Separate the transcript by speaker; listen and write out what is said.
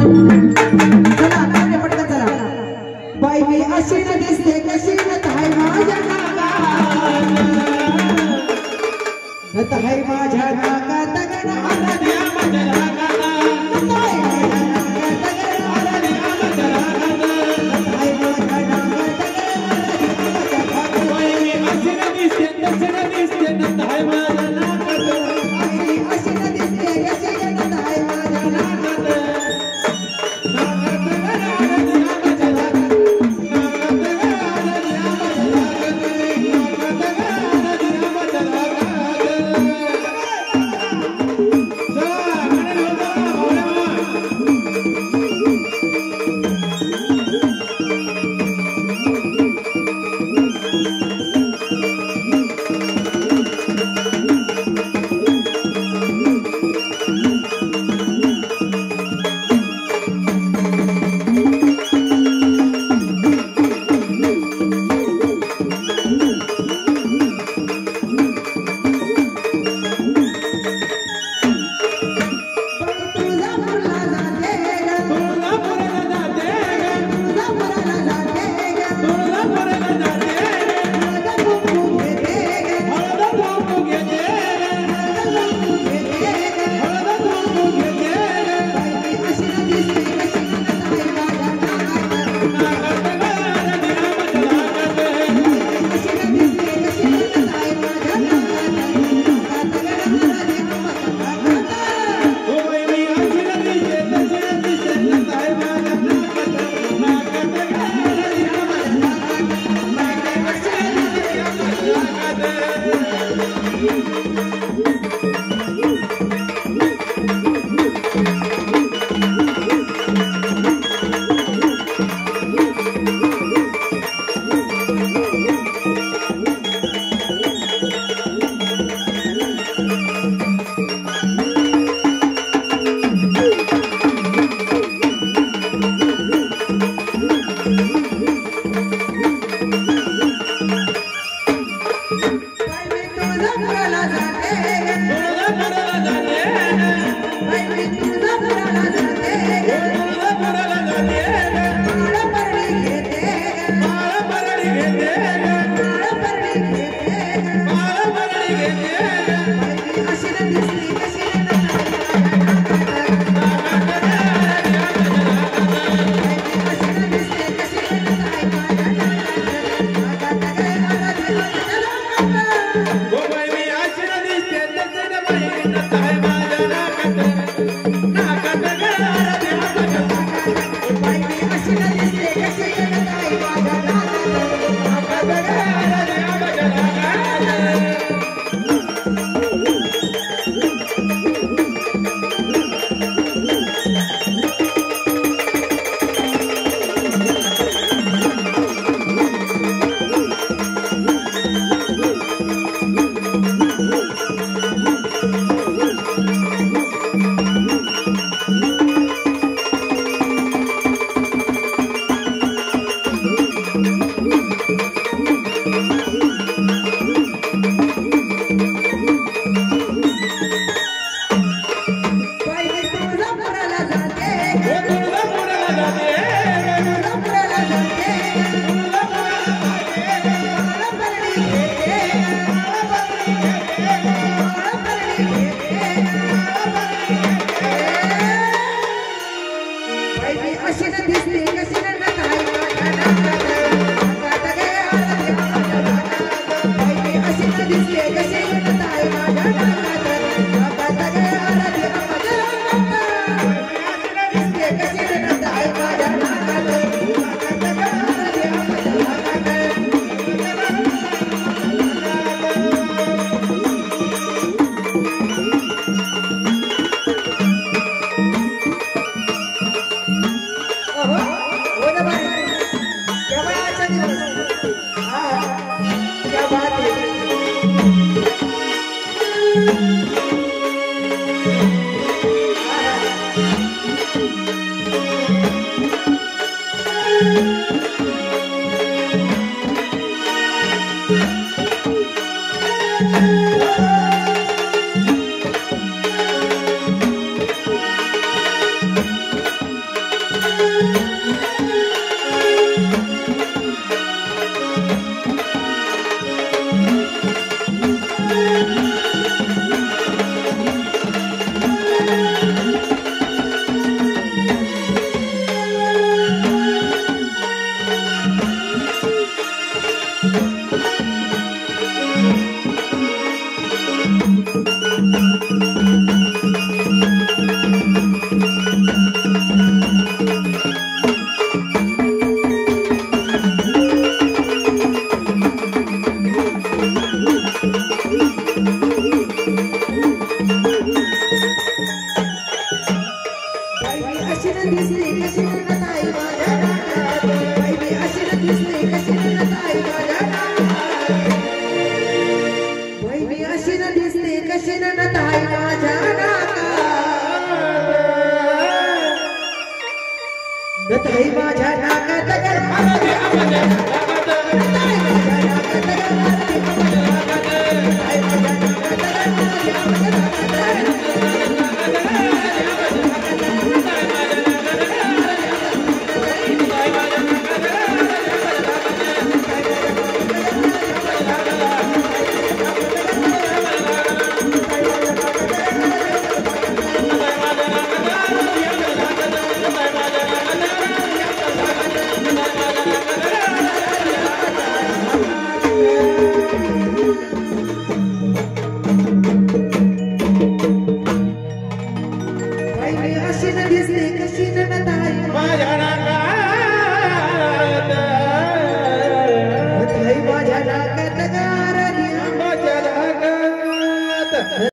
Speaker 1: चला आता पटकन चला बाई मी अशी न दिसते कशी न ताई माझ्या नाकात ताई माझ्या नाकात गण आला द्या माझ्या नाकात ताई माझ्या नाकात गण आला द्या माझ्या नाकात ताई माझ्या नाकात गण आला द्या माझ्या नाकात बाई मी अशी न दिसते कशी न दिसते न ताई माझ्या नाकात बाई अशी न दिसते कशी न ताई माझ्या नाकात अशी न दिसली कशी न ताई माझ्या नाकात वहिनी अशी न दिसली कशी न ताई माझ्या नाकात वहिनी अशी न दिसली कशी न ताई माझ्या नाकात नताई माझ्या नाकात गर आरती माझ्या नाकात गर आरती